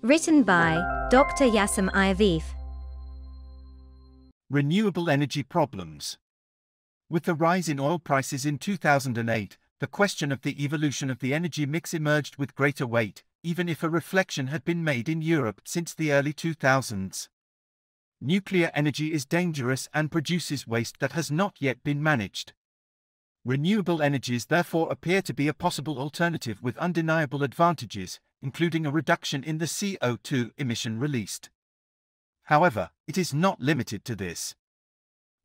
Written by Dr. Yaşam Ayavefe. Renewable energy problems. With the rise in oil prices in 2008, the question of the evolution of the energy mix emerged with greater weight, even if a reflection had been made in Europe since the early 2000s. Nuclear energy is dangerous and produces waste that has not yet been managed. Renewable energies therefore appear to be a possible alternative with undeniable advantages, including a reduction in the CO2 emission released. However, it is not limited to this.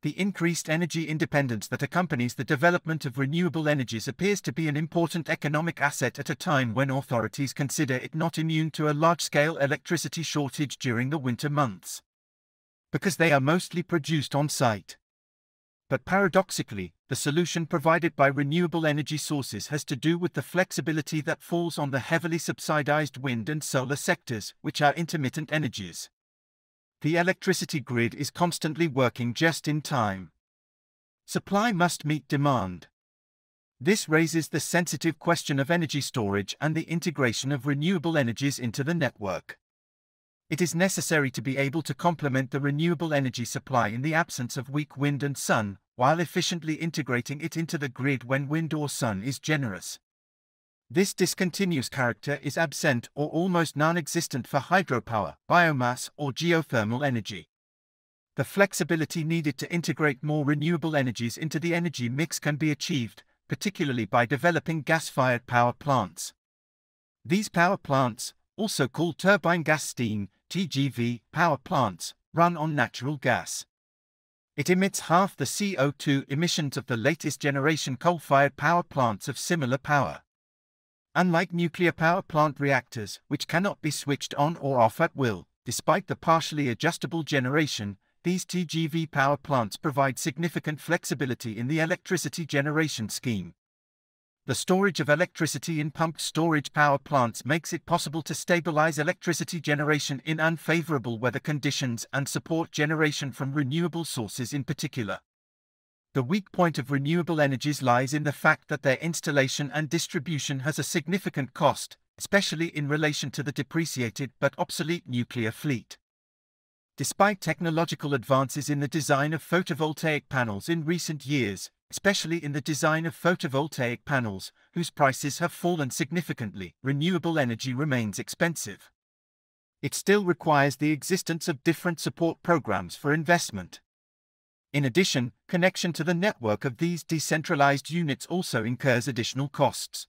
The increased energy independence that accompanies the development of renewable energies appears to be an important economic asset at a time when authorities consider it not immune to a large-scale electricity shortage during the winter months, because they are mostly produced on-site. But paradoxically, the solution provided by renewable energy sources has to do with the flexibility that falls on the heavily subsidized wind and solar sectors, which are intermittent energies. The electricity grid is constantly working just in time. Supply must meet demand. This raises the sensitive question of energy storage and the integration of renewable energies into the network. It is necessary to be able to complement the renewable energy supply in the absence of weak wind and sun, while efficiently integrating it into the grid when wind or sun is generous. This discontinuous character is absent or almost non-existent for hydropower, biomass, or geothermal energy. The flexibility needed to integrate more renewable energies into the energy mix can be achieved, particularly by developing gas-fired power plants. These power plants, also called turbine gas steam (TGV) power plants, run on natural gas. It emits half the CO2 emissions of the latest generation coal-fired power plants of similar power. Unlike nuclear power plant reactors, which cannot be switched on or off at will, despite the partially adjustable generation, these TGV power plants provide significant flexibility in the electricity generation scheme. The storage of electricity in pumped storage power plants makes it possible to stabilize electricity generation in unfavorable weather conditions and support generation from renewable sources in particular. The weak point of renewable energies lies in the fact that their installation and distribution has a significant cost, especially in relation to the depreciated but obsolete nuclear fleet. Despite technological advances in the design of photovoltaic panels in recent years, especially in the design of photovoltaic panels, whose prices have fallen significantly, renewable energy remains expensive. It still requires the existence of different support programs for investment. In addition, connection to the network of these decentralized units also incurs additional costs.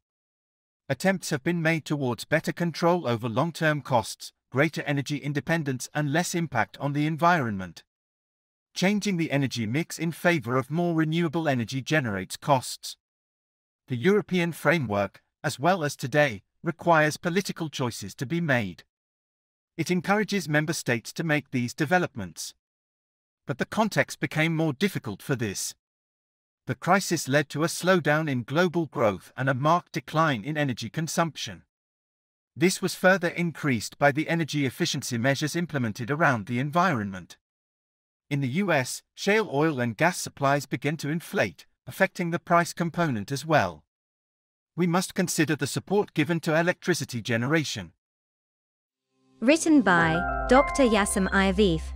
Attempts have been made towards better control over long-term costs, greater energy independence, and less impact on the environment. Changing the energy mix in favor of more renewable energy generates costs. The European framework, as well as today, requires political choices to be made. It encourages member states to make these developments. But the context became more difficult for this. The crisis led to a slowdown in global growth and a marked decline in energy consumption. This was further increased by the energy efficiency measures implemented around the environment. In the US, shale oil and gas supplies began to inflate, affecting the price component as well. We must consider the support given to electricity generation. Written by Dr. Yaşam Ayavefe.